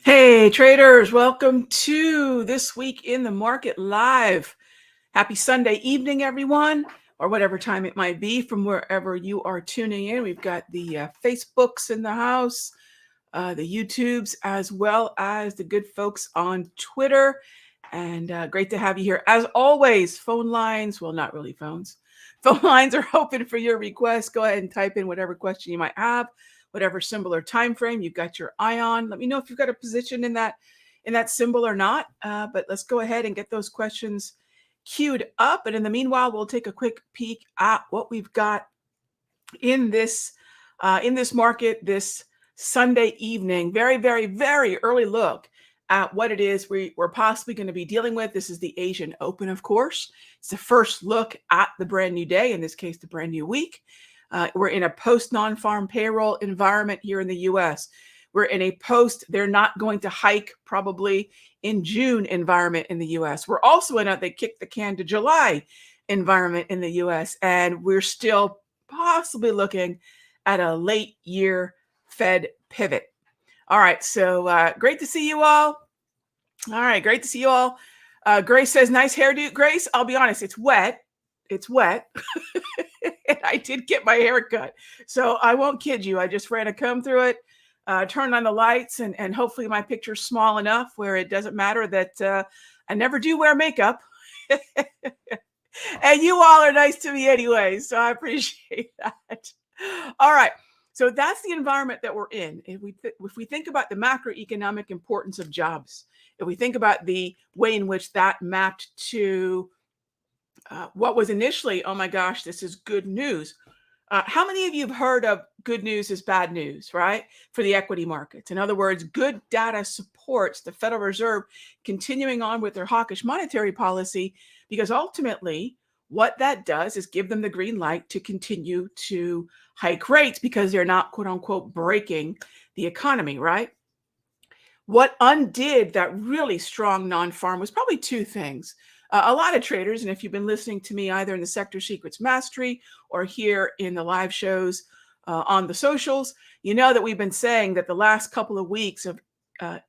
Hey traders, welcome to This Week in the Market Live. Happy Sunday evening, everyone, or whatever time it might be from wherever you are tuning in. We've got the Facebooks in the house, the YouTubes, as well as the good folks on Twitter. And great to have you here. As always, phone lines, well, not really phones. Phone lines are open for your requests. Go ahead and type in whatever question you might have, whatever symbol or time frame you've got your eye on. Let me know if you've got a position in that symbol or not. But let's go ahead and get those questions queued up. And in the meanwhile, we'll take a quick peek at what we've got in this market this Sunday evening. Very, very, very early look at what it is we're possibly going to be dealing with. This is the Asian Open, of course. It's the first look at the brand new day, in this case, the brand new week. We're in a post non-farm payroll environment here in the U.S. We're in a post they're not going to hike probably in June environment in the U.S. We're also in a they kicked the can to July environment in the U.S. And we're still possibly looking at a late year Fed pivot. All right, so great to see you all. All right, great to see you all. Grace says, nice hairdo. Grace, I'll be honest, it's wet. It's wet. And I did get my hair cut. So I won't kid you. I just ran a comb through it, turned on the lights, and hopefully my picture's small enough where it doesn't matter that I never do wear makeup. And you all are nice to me anyway, so I appreciate that. All right. So that's the environment that we're in. If we think about the macroeconomic importance of jobs, if we think about the way in which that mapped to what was initially, oh my gosh, this is good news. How many of you have heard of good news is bad news, right? For the equity markets. In other words, good data supports the Federal Reserve continuing on with their hawkish monetary policy, because ultimately what that does is give them the green light to continue to hike rates because they're not, quote unquote, breaking the economy, right? What undid that really strong non-farm was probably two things. A lot of traders, and if you've been listening to me either in the Sector Secrets Mastery or here in the live shows on the socials, you know that we've been saying that the last couple of weeks of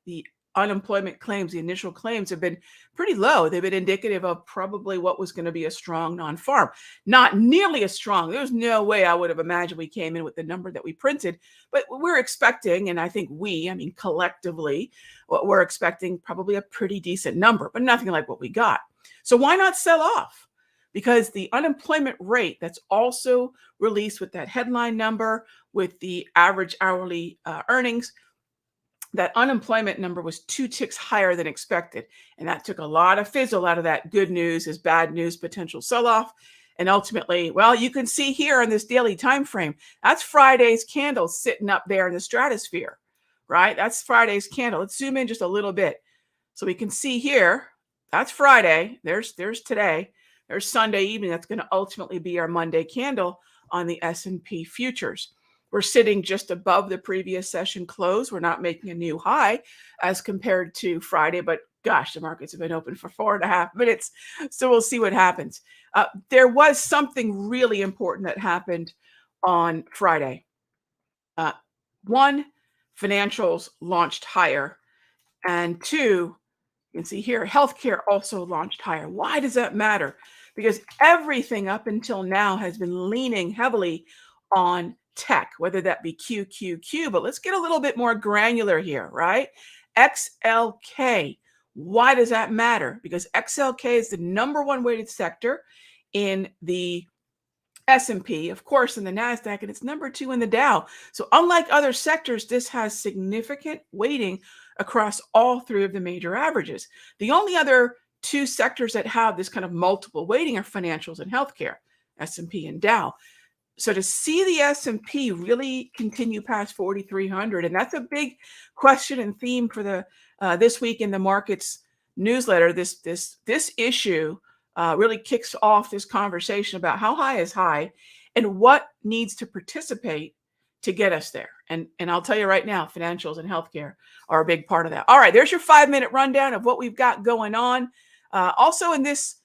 the unemployment claims, the initial claims, have been pretty low. They've been indicative of probably what was going to be a strong non-farm. Not nearly as strong. There's no way I would have imagined we came in with the number that we printed, but we're expecting, and I think collectively, what we're expecting probably a pretty decent number, but nothing like what we got. So why not sell off? Because the unemployment rate that's also released with that headline number, with the average hourly earnings, that unemployment number was 2 ticks higher than expected. And that took a lot of fizzle out of that good news is bad news potential sell-off. And ultimately, well, you can see here on this daily time frame, that's Friday's candle sitting up there in the stratosphere, right? That's Friday's candle. Let's zoom in just a little bit. So we can see here, that's Friday. There's today. There's Sunday evening. That's going to ultimately be our Monday candle on the S&P futures. We're sitting just above the previous session close. We're not making a new high as compared to Friday, but gosh, the markets have been open for 4.5 minutes. So we'll see what happens. There was something really important that happened on Friday. One, financials launched higher. And two, you can see here, healthcare also launched higher. Why does that matter? Because everything up until now has been leaning heavily on tech, whether that be QQQ, but let's get a little bit more granular here, right? XLK. Why does that matter? Because XLK is the number one weighted sector in the S&P, of course, in the NASDAQ, and it's number 2 in the Dow. So unlike other sectors, this has significant weighting across all 3 of the major averages. The only other 2 sectors that have this kind of multiple weighting are financials and healthcare, S&P and Dow. So to see the S&P really continue past 4,300, and that's a big question and theme for the This Week in the Markets newsletter. This issue really kicks off this conversation about how high is high and what needs to participate to get us there. And I'll tell you right now, financials and healthcare are a big part of that. All right, there's your 5-minute rundown of what we've got going on. Also in this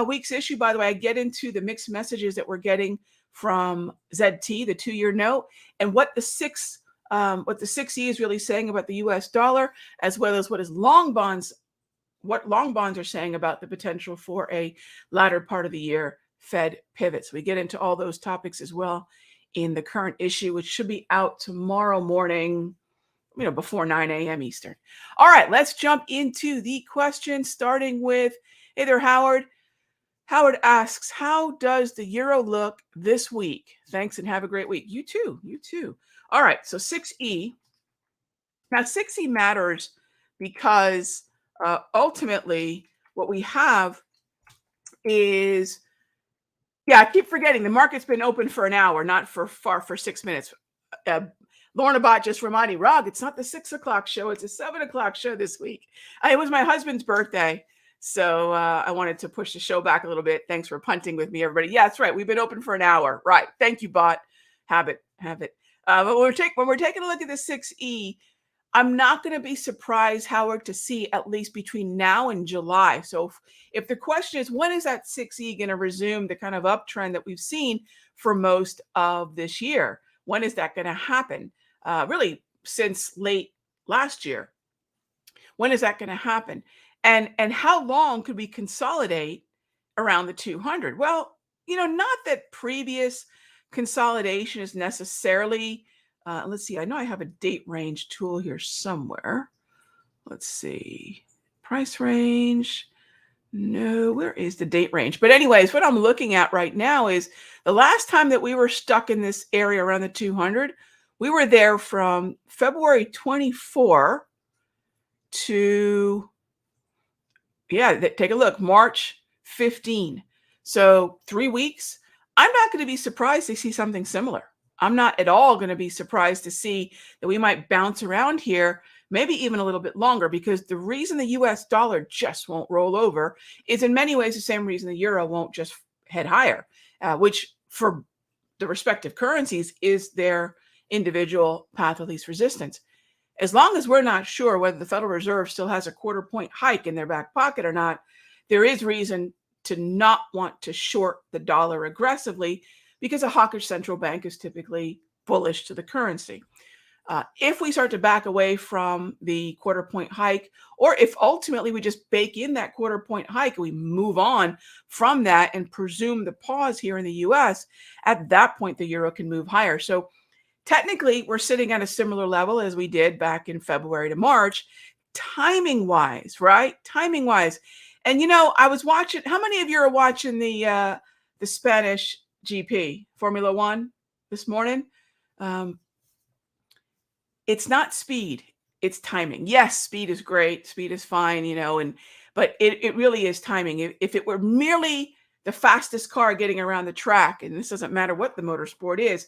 week's issue, by the way, I get into the mixed messages that we're getting from ZT, the 2-year note, and what the 6 what the 6E is really saying about the US dollar, as well as what long bonds are saying about the potential for a latter part of the year Fed pivots. We get into all those topics as well in the current issue, which should be out tomorrow morning, before 9 a.m. Eastern. All right, let's jump into the questions, starting with, hey there, Howard. Howard asks, how does the euro look this week? Thanks and have a great week. You too. You too. All right, so 6E. Now, 6E matters because ultimately what we have is, I keep forgetting the market's been open for an hour, not for 6 minutes. Lorna Bot just reminded me, Rog, it's not the 6 o'clock show, it's a 7 o'clock show this week. It was my husband's birthday, so I wanted to push the show back a little bit. Thanks for punting with me, everybody. Yeah, that's right. We've been open for an hour. Right. Thank you, Bot. Have it. But when we're taking a look at the 6E, I'm not going to be surprised, Howard, to see at least between now and July. So if the question is, when is that 6E going to resume the kind of uptrend that we've seen for most of this year? When is that going to happen? Really, since late last year. When is that going to happen? And how long could we consolidate around the 200? Well, not that previous consolidation is necessarily, let's see, I know I have a date range tool here somewhere. Let's see, price range. No, where is the date range? But anyways, what I'm looking at right now is the last time that we were stuck in this area around the 200, we were there from February 24 to, take a look, March 15. So 3 weeks. I'm not going to be surprised to see something similar. I'm not at all going to be surprised to see that we might bounce around here, maybe even a little bit longer, because the reason the US dollar just won't roll over is in many ways the same reason the euro won't just head higher, which for the respective currencies is their individual path of least resistance. As long as we're not sure whether the Federal Reserve still has a quarter point hike in their back pocket or not, there is reason to not want to short the dollar aggressively, because a hawkish central bank is typically bullish to the currency. If we start to back away from the quarter point hike, or if ultimately we just bake in that quarter point hike, we move on from that and presume the pause here in the US, at that point, the euro can move higher. So technically, we're sitting at a similar level as we did back in February to March, timing wise, right? Timing wise. And I was watching, how many of you are watching the Spanish GP, Formula One this morning? It's not speed, it's timing. Yes, speed is great, speed is fine, but it really is timing. If it were merely the fastest car getting around the track, and this doesn't matter what the motorsport is,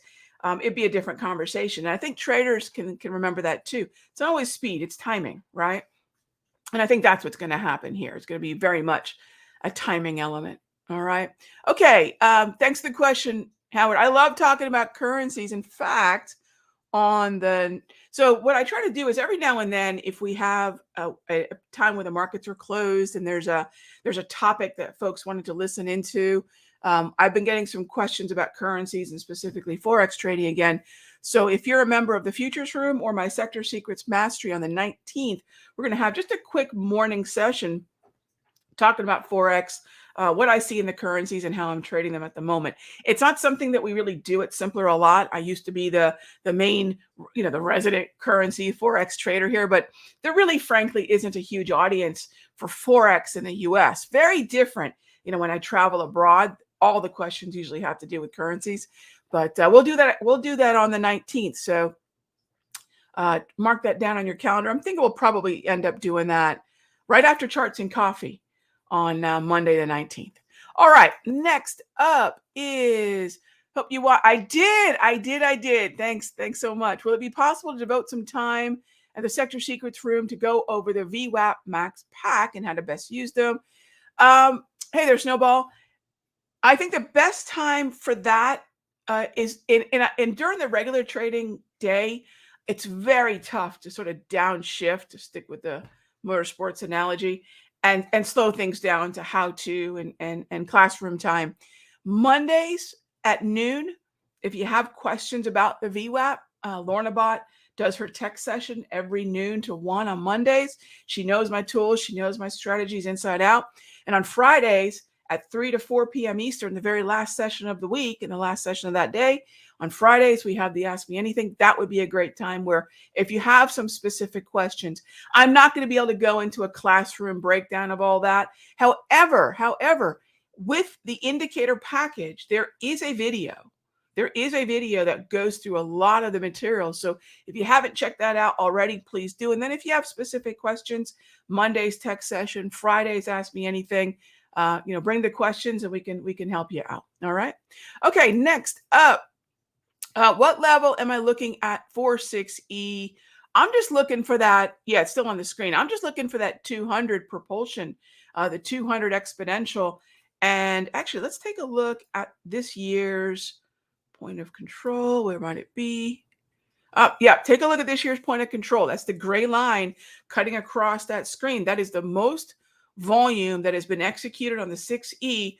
it'd be a different conversation. And I think traders can remember that too. It's not always speed, it's timing, right? And I think that's what's going to happen here. It's going to be very much a timing element. All right. Okay. Thanks for the question, Howard. I love talking about currencies. In fact, so what I try to do is every now and then, if we have a time when the markets are closed and there's a topic that folks wanted to listen into, I've been getting some questions about currencies and specifically Forex trading again. So if you're a member of the Futures Room or my Sector Secrets Mastery on the 19th, we're going to have just a quick morning session talking about Forex, what I see in the currencies and how I'm trading them at the moment. It's not something that we really do at Simpler a lot. I used to be the main, the resident currency Forex trader here, but there really, frankly, isn't a huge audience for Forex in the US. Very different, when I travel abroad, all the questions usually have to do with currencies, but we'll do that. We'll do that on the 19th. So mark that down on your calendar. I'm thinking we'll probably end up doing that right after Charts and Coffee on Monday the 19th. All right, next up is, hope you watch. I did. Thanks so much. Will it be possible to devote some time at the Sector Secrets Room to go over the VWAP Max Pack and how to best use them? Hey there, Snowball. I think the best time for that is during the regular trading day. It's very tough to sort of downshift, to stick with the motorsports analogy, and slow things down to how to and classroom time. Mondays at noon, if you have questions about the VWAP, Lorna Bot does her tech session every noon to 1 on Mondays. She knows my tools. She knows my strategies inside out. And on Fridays at 3 to 4 p.m. Eastern, the very last session of the week and the last session of that day, on Fridays, we have the Ask Me Anything. That would be a great time where if you have some specific questions, I'm not going to be able to go into a classroom breakdown of all that. However, with the indicator package, there is a video. There is a video that goes through a lot of the material. So if you haven't checked that out already, please do. And then if you have specific questions, Monday's tech session, Fridays Ask Me Anything, bring the questions and we can help you out. All right. Okay. Next up, what level am I looking at for 6E? I'm just looking for that. Yeah, it's still on the screen. I'm just looking for that 200 propulsion, the 200 exponential. And actually, let's take a look at this year's point of control. Where might it be? Yeah, take a look at this year's point of control. That's the gray line cutting across that screen. That is the most volume that has been executed on the 6E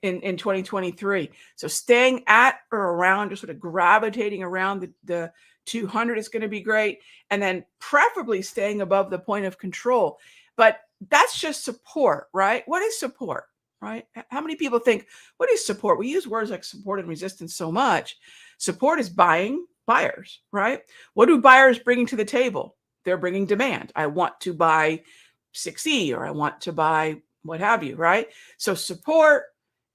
in 2023. So staying at or around, just sort of gravitating around the 200 is going to be great. And then preferably staying above the point of control. But that's just support, right? What is support, right? How many people think, what is support? We use words like support and resistance so much. Support is buyers, right? What do buyers bring to the table? They're bringing demand. I want to buy 6E or I want to buy what have you, right? So support,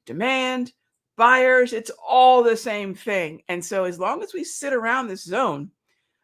demand, buyers, it's all the same thing. And so as long as we sit around this zone,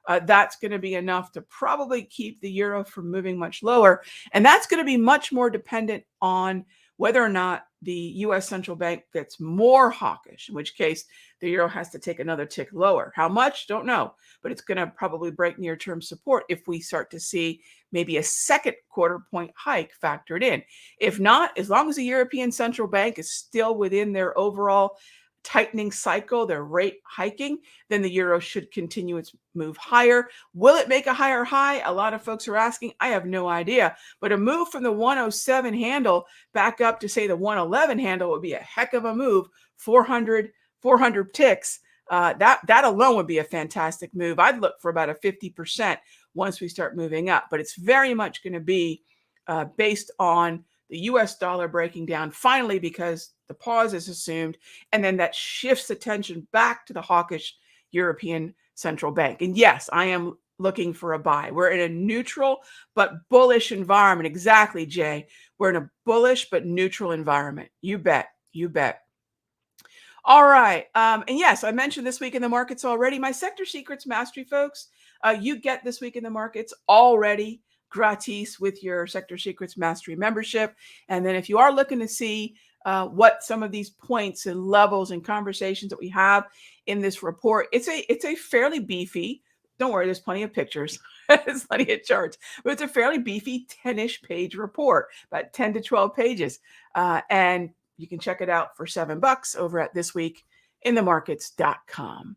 that's going to be enough to probably keep the euro from moving much lower. And that's going to be much more dependent on whether or not the U.S. central bank gets more hawkish, in which case the euro has to take another tick lower. How much? Don't know. But it's going to probably break near-term support if we start to see maybe a second quarter point hike factored in. If not, as long as the European Central Bank is still within their overall tightening cycle, their rate hiking, then the euro should continue its move higher. Will it make a higher high? A lot of folks are asking. I have no idea. But a move from the 107 handle back up to, say, the 111 handle would be a heck of a move. 400 ticks. That alone would be a fantastic move. I'd look for about a 50% once we start moving up. But it's very much going to be based on the U.S. dollar breaking down finally because the pause is assumed, and then that shifts attention back to the hawkish European Central Bank. And yes, I am looking for a buy. We're in a neutral but bullish environment. Exactly, Jay. We're in a bullish but neutral environment. You bet. You bet. All right. And yes, I mentioned this week in the markets already. My Sector Secrets Mastery, folks, you get this week in the markets already gratis with your Sector Secrets Mastery membership. And then if you are looking to see what some of these points and levels and conversations that we have in this report, it's a fairly beefy, don't worry, there's plenty of pictures, there's plenty of charts, but it's a fairly beefy 10-ish page report, about 10 to 12 pages. And you can check it out for $7 over at thisweekinthemarkets.com.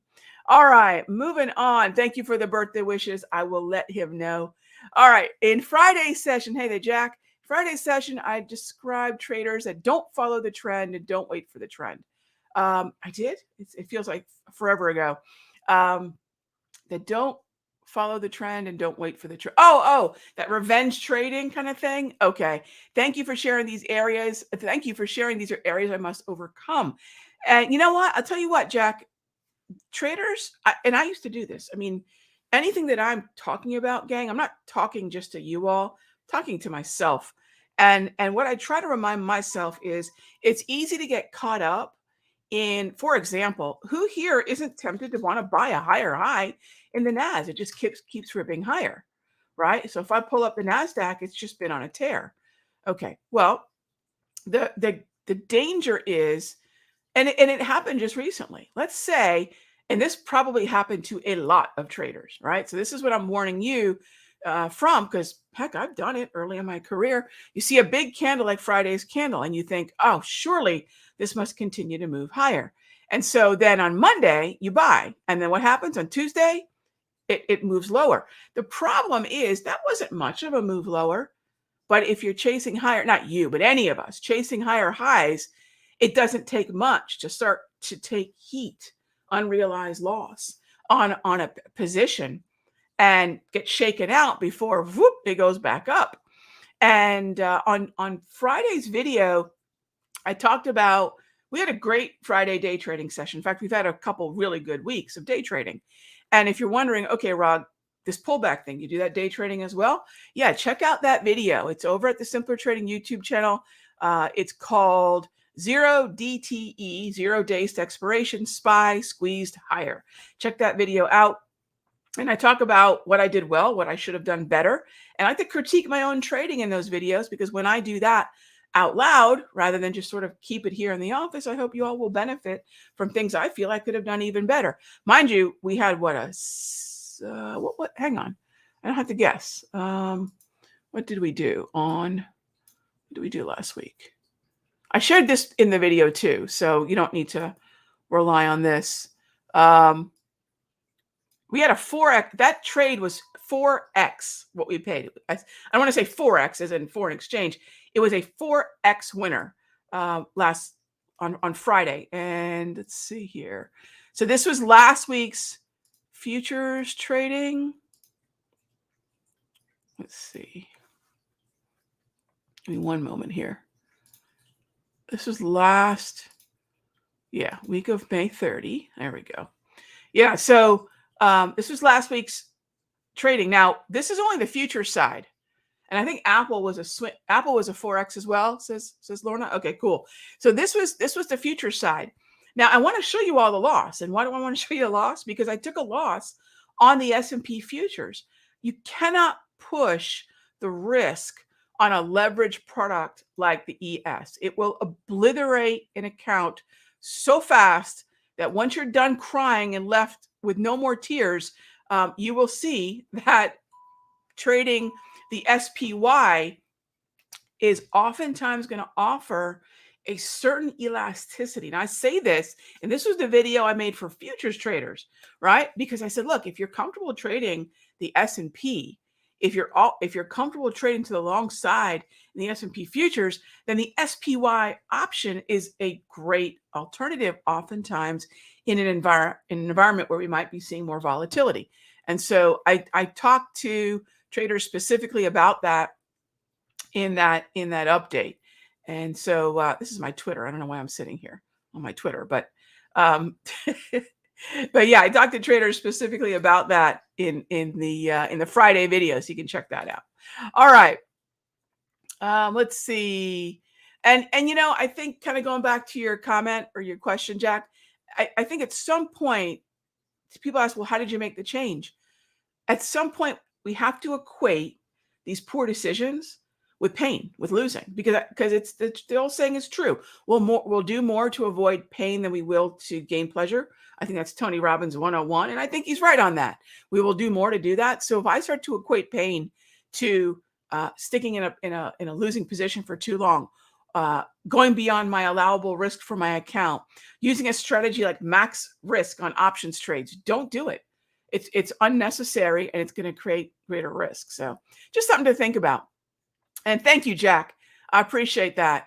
All right, moving on. Thank you for the birthday wishes. I will let him know. All right, in Friday's session, hey there, Jack. Friday's session, I described traders that don't follow the trend and don't wait for the trend. I did. It feels like forever ago. That don't follow the trend and don't wait for the trend. Oh, that revenge trading kind of thing. Okay. Thank you for sharing these areas. Thank you for sharing these are areas I must overcome. And you know what? I'll tell you what, Jack. Traders, and I used to do this. I mean, anything that I'm talking about, gang, I'm not talking just to you all, I'm talking to myself. And what I try to remind myself is it's easy to get caught up in, for example, who here isn't tempted to want to buy a higher high in the Nas? It just keeps ripping higher, right? So if I pull up the NASDAQ, it's just been on a tear. Okay, well, the danger is, and it happened just recently. Let's say, and this probably happened to a lot of traders, right? So this is what I'm warning you from, because heck, I've done it early in my career. You see a big candle like Friday's candle, and you think, oh, surely this must continue to move higher. And so then on Monday, you buy. And then what happens on Tuesday? It moves lower. The problem is that wasn't much of a move lower. But if you're chasing higher, not you, but any of us chasing higher highs, it doesn't take much to start to take heat, unrealized loss on a position. and get shaken out before whoop, it goes back up. And on Friday's video, I talked about, we had a great Friday day trading session. In fact, we've had a couple really good weeks of day trading. And if you're wondering, okay, Rog, this pullback thing, you do that day trading as well? Yeah, check out that video. It's over at the Simpler Trading YouTube channel. It's called Zero DTE, 0 days to expiration, SPY squeezed higher. Check that video out. And I talk about what I did well, what I should have done better. And I like to critique my own trading in those videos, because when I do that out loud, rather than just sort of keep it here in the office, I hope you all will benefit from things I feel I could have done even better. Mind you, we had what hang on. I don't have to guess. What did we do last week? I shared this in the video too, so you don't need to rely on this. We had a 4x. That trade was 4x what we paid. I don't want to say 4x as in foreign exchange. It was a 4x winner last on Friday. And let's see here. So this was last week's futures trading. Let's see. Give me one moment here. This was week of May 30. There we go. Yeah, so this was last week's trading. Now, this is only the future side. And I think Apple was a 4x as well, says Lorna. Okay, cool. So this was the future side. Now, I want to show you all the loss. And why do I want to show you the loss? Because I took a loss on the S&P futures. You cannot push the risk on a leveraged product like the ES. It will obliterate an account so fast that once you're done crying and left with no more tears, you will see that trading the SPY is oftentimes going to offer a certain elasticity. And I say this, and this was the video I made for futures traders, right? Because I said, look, if you're comfortable trading the S&P, if you're comfortable trading to the long side in the S&P futures, then the SPY option is a great alternative, oftentimes in an environment where we might be seeing more volatility. And so I talked to traders specifically about that in that update. And so this is my Twitter. I don't know why I'm sitting here on my Twitter, but but yeah, I talked to traders specifically about that in the Friday video, so you can check that out. All right, let's see, and I think, kind of going back to your comment or your question, Jack, I think at some point people ask, well, how did you make the change? At some point, we have to equate these poor decisions with pain, with losing, because it's the old saying is true. We'll do more to avoid pain than we will to gain pleasure. I think that's Tony Robbins 101, and I think he's right on that. We will do more to do that. So if I start to equate pain to sticking in a losing position for too long, going beyond my allowable risk for my account, using a strategy like max risk on options trades, don't do it. It's unnecessary, and it's going to create greater risk. So just something to think about. And thank you, Jack. I appreciate that.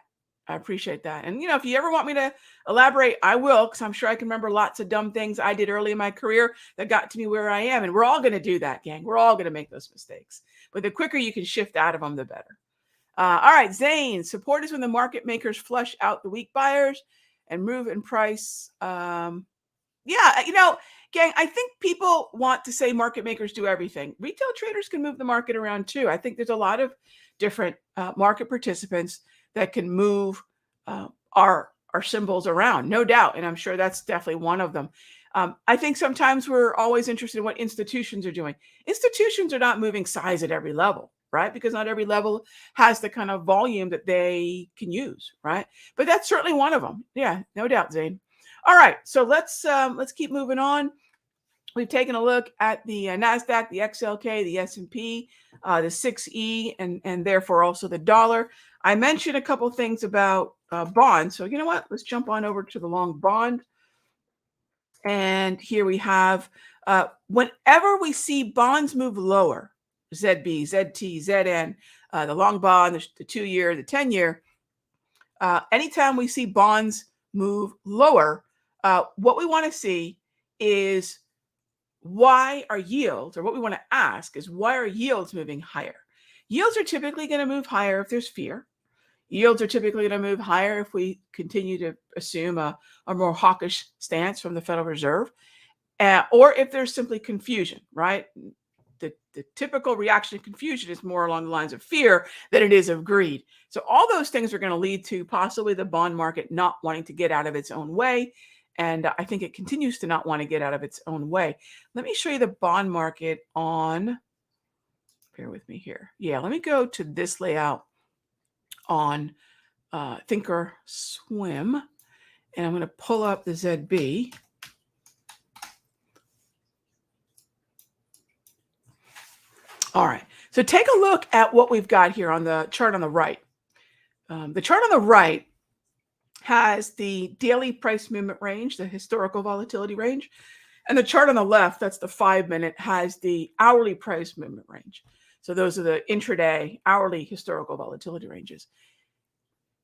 And, if you ever want me to elaborate, I will, because I'm sure I can remember lots of dumb things I did early in my career that got to me where I am. And we're all going to do that, gang. We're all going to make those mistakes. But the quicker you can shift out of them, the better. All right, Zane, support is when the market makers flush out the weak buyers and move in price. Gang, I think people want to say market makers do everything. Retail traders can move the market around too. I think there's a lot of different market participants that can move our symbols around, no doubt. And I'm sure that's definitely one of them. I think sometimes we're always interested in what institutions are doing. Institutions are not moving size at every level, right? Because not every level has the kind of volume that they can use, right? But that's certainly one of them. Yeah, no doubt, Zane. All right, so let's keep moving on. We've taken a look at the NASDAQ, the XLK, the S&P, the 6E, and therefore also the dollar. I mentioned a couple things about bonds. So you know what? Let's jump on over to the long bond. And here we have, whenever we see bonds move lower, ZB, ZT, ZN, the long bond, the 2-year, the 10-year, anytime we see bonds move lower, what we want to see is why are yields, or what we want to ask is, why are yields moving higher? Yields are typically going to move higher if there's fear. Yields are typically going to move higher if we continue to assume a more hawkish stance from the Federal Reserve, or if there's simply confusion, right? The typical reaction to confusion is more along the lines of fear than it is of greed. So all those things are going to lead to possibly the bond market not wanting to get out of its own way. And I think it continues to not want to get out of its own way. Let me show you the bond market on, bear with me here. Yeah, let me go to this layout on Thinkorswim, and I'm going to pull up the ZB. All right, so take a look at what we've got here on the chart on the right. The chart on the right has the daily price movement range, the historical volatility range, and the chart on the left, that's the 5-minute, has the hourly price movement range. So those are the intraday, hourly historical volatility ranges.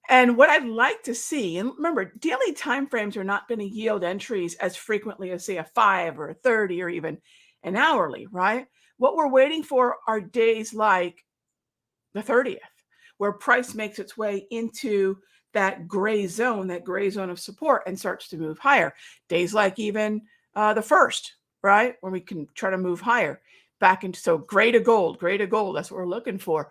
And what I'd like to see, and remember, daily timeframes are not going to yield entries as frequently as, say, a 5 or a 30 or even an hourly, right? What we're waiting for are days like the 30th, where price makes its way into that gray zone of support, and starts to move higher. Days like even the 1st, right, where we can try to move higher back into, so gray to gold, that's what we're looking for.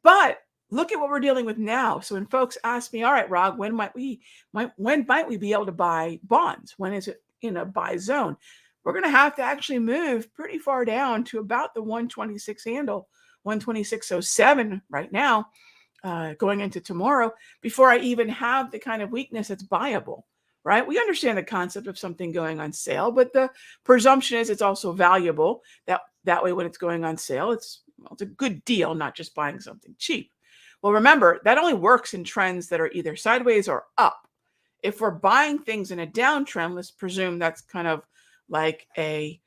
But look at what we're dealing with now. So when folks ask me, all right, Rog, when might we be able to buy bonds? When is it in a buy zone? We're going to have to actually move pretty far down to about the 126 handle, 126.07 right now, going into tomorrow, before I even have the kind of weakness that's buyable, right? We understand the concept of something going on sale, but the presumption is it's also valuable. That way, when it's going on sale, it's a good deal, not just buying something cheap. Well, remember, that only works in trends that are either sideways or up. If we're buying things in a downtrend, let's presume that's kind of like a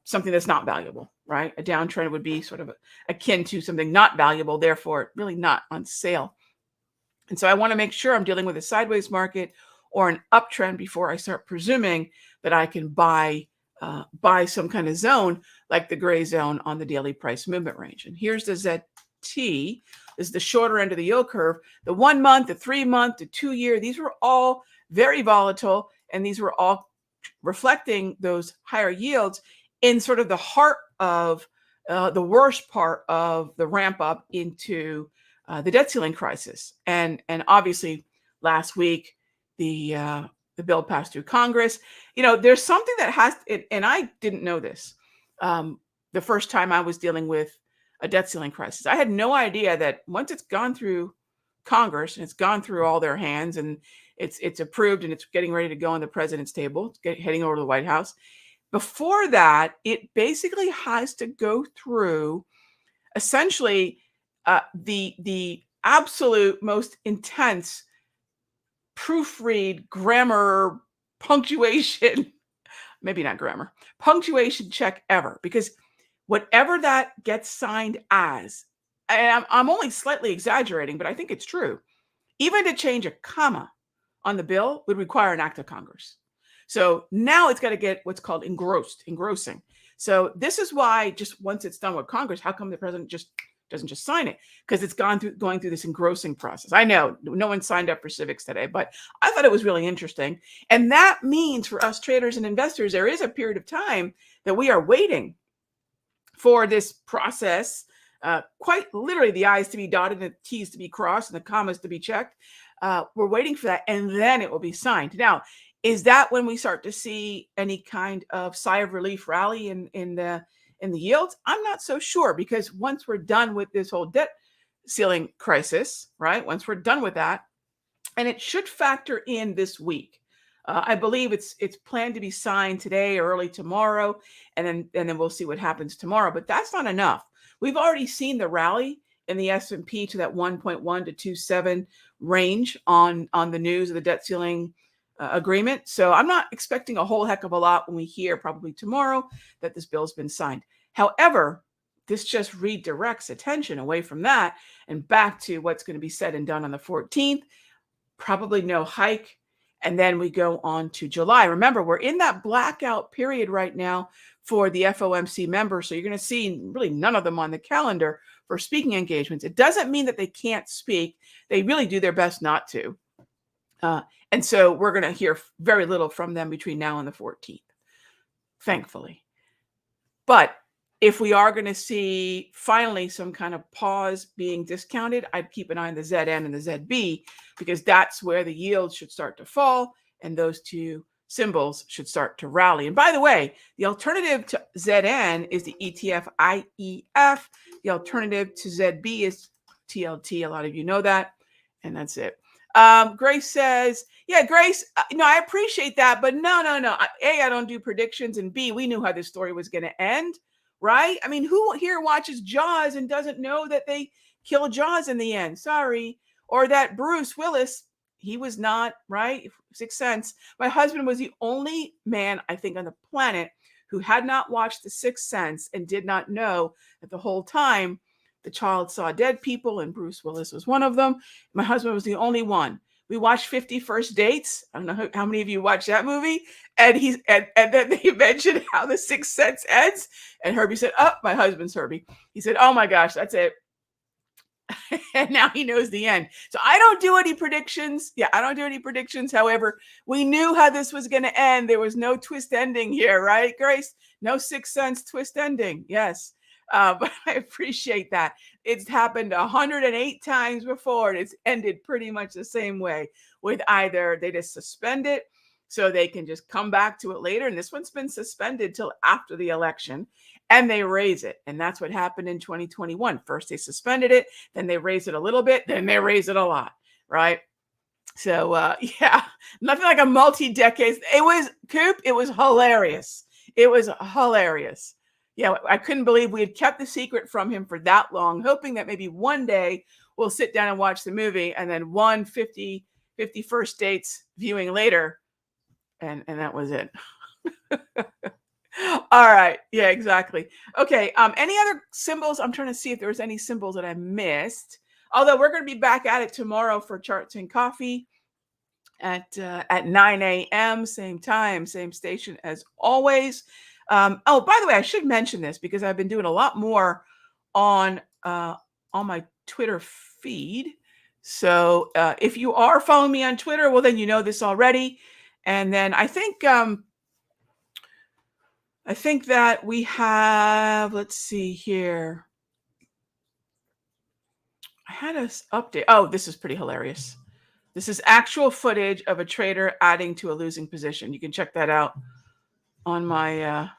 something that's not valuable, right? A downtrend would be sort of akin to something not valuable, therefore really not on sale. And so I want to make sure I'm dealing with a sideways market or an uptrend before I start presuming that I can buy some kind of zone like the gray zone on the daily price movement range. And here's the ZT. This is the shorter end of the yield curve. The 1 month, the 3 month, the 2 year, these were all very volatile, and these were all reflecting those higher yields in sort of the heart of the worst part of the ramp up into the debt ceiling crisis. And obviously last week, the bill passed through Congress. There's something that has, and I didn't know this the first time I was dealing with a debt ceiling crisis. I had no idea that once it's gone through Congress and it's gone through all their hands and it's approved and it's getting ready to go on the president's table, heading over to the White House. Before that, it basically has to go through essentially the absolute most intense proofread, grammar, punctuation, maybe not grammar, punctuation check ever, because whatever that gets signed as, and I'm only slightly exaggerating, but I think it's true, even to change a comma on the bill would require an act of Congress. So now it's got to get what's called engrossing. So this is why, just once it's done with Congress, how come the president doesn't just sign it? Because it's going through this engrossing process. I know no one signed up for civics today, but I thought it was really interesting. And that means for us traders and investors, there is a period of time that we are waiting for this process, quite literally the I's to be dotted and the T's to be crossed and the commas to be checked. We're waiting for that, and then it will be signed. Now, is that when we start to see any kind of sigh of relief rally in the yields? I'm not so sure, because once we're done with this whole debt ceiling crisis, right? Once we're done with that, and it should factor in this week. I believe it's planned to be signed today or early tomorrow, and then we'll see what happens tomorrow. But that's not enough. We've already seen the rally in the S&P to that 1.1 to 27 range on the news of the debt ceiling agreement. So I'm not expecting a whole heck of a lot when we hear probably tomorrow that this bill's been signed. However, this just redirects attention away from that and back to what's going to be said and done on the 14th. Probably no hike. And then we go on to July. Remember, we're in that blackout period right now for the FOMC members. So you're going to see really none of them on the calendar for speaking engagements. It doesn't mean that they can't speak. They really do their best not to. And so we're going to hear very little from them between now and the 14th, thankfully. But if we are going to see finally some kind of pause being discounted, I'd keep an eye on the ZN and the ZB, because that's where the yields should start to fall and those two symbols should start to rally. And by the way, the alternative to ZN is the ETF IEF. The alternative to ZB is TLT. A lot of you know that. And that's it. Grace says, yeah, Grace, I appreciate that, but no. A, I don't do predictions, and B, we knew how this story was going to end, right? I mean, who here watches Jaws and doesn't know that they kill Jaws in the end? Sorry. Or that Bruce Willis, he was not, right? Sixth Sense. My husband was the only man, I think, on the planet who had not watched The Sixth Sense and did not know that the whole time the child saw dead people, and Bruce Willis was one of them. My husband was the only one. We watched 50 First Dates. I don't know how many of you watched that movie. And and then they mentioned how The Sixth Sense ends. And Herbie said, oh, my husband's Herbie. He said, oh my gosh, that's it. And now he knows the end. So I don't do any predictions. Yeah, I don't do any predictions. However, we knew how this was going to end. There was no twist ending here, right, Grace? No Sixth Sense twist ending. Yes. But I appreciate that. It's happened 108 times before, and it's ended pretty much the same way, with either they just suspend it so they can just come back to it later. And this one's been suspended till after the election, and they raise it. And that's what happened in 2021. First, they suspended it, then they raised it a little bit, then they raised it a lot, right? So, yeah, nothing like a multi-decades. It was, Coop, it was hilarious. It was hilarious. Yeah, I couldn't believe we had kept the secret from him for that long, hoping that maybe one day we'll sit down and watch the movie, and then 50 First Dates viewing later, and that was it. All right. Yeah, exactly. Okay. Any other symbols? I'm trying to see if there was any symbols that I missed. Although we're going to be back at it tomorrow for Charts and Coffee at 9 a.m., same time, same station as always. Oh, by the way, I should mention this because I've been doing a lot more on my Twitter feed. So if you are following me on Twitter, well, then you know this already. And then I think that we have, let's see here. I had an update. Oh, this is pretty hilarious. This is actual footage of a trader adding to a losing position. You can check that out on my,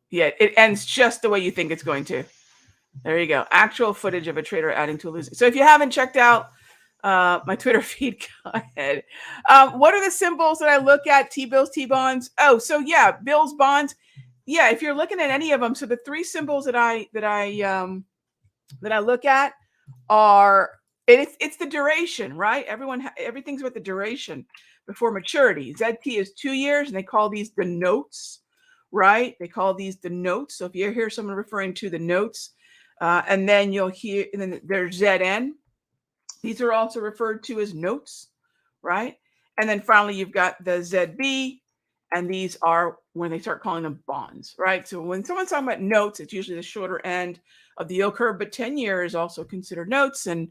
yeah, it ends just the way you think it's going to. There you go. Actual footage of a trader adding to a losing. So if you haven't checked out my Twitter feed, go ahead. What are the symbols that I look at? T-bills, T-bonds. Oh, so yeah, bills, bonds. Yeah, if you're looking at any of them, so the three symbols that I look at are, it's the duration, right? Everything's about the duration before maturity. ZT is 2 years, and they call these the notes, right? They call these the notes. So if you hear someone referring to the notes, and then you'll hear, and then there's ZN. These are also referred to as notes, right? And then finally, you've got the ZB, and these are when they start calling them bonds, right? So when someone's talking about notes, it's usually the shorter end of the yield curve, but 10-year is also considered notes and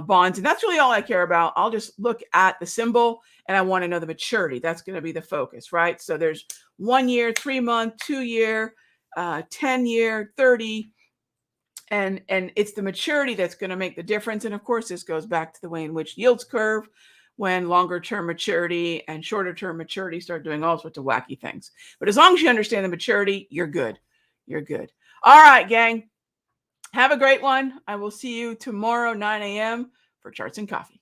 bonds. And that's really all I care about. I'll just look at the symbol, and I want to know the maturity. That's going to be the focus, right? So there's 1 year, 3 month, 2 year, 10-year, 30. And it's the maturity that's going to make the difference. And of course, this goes back to the way in which yields curve, when longer term maturity and shorter term maturity start doing all sorts of wacky things. But as long as you understand the maturity, you're good. You're good. All right, gang. Have a great one. I will see you tomorrow, 9 a.m. for Charts and Coffee.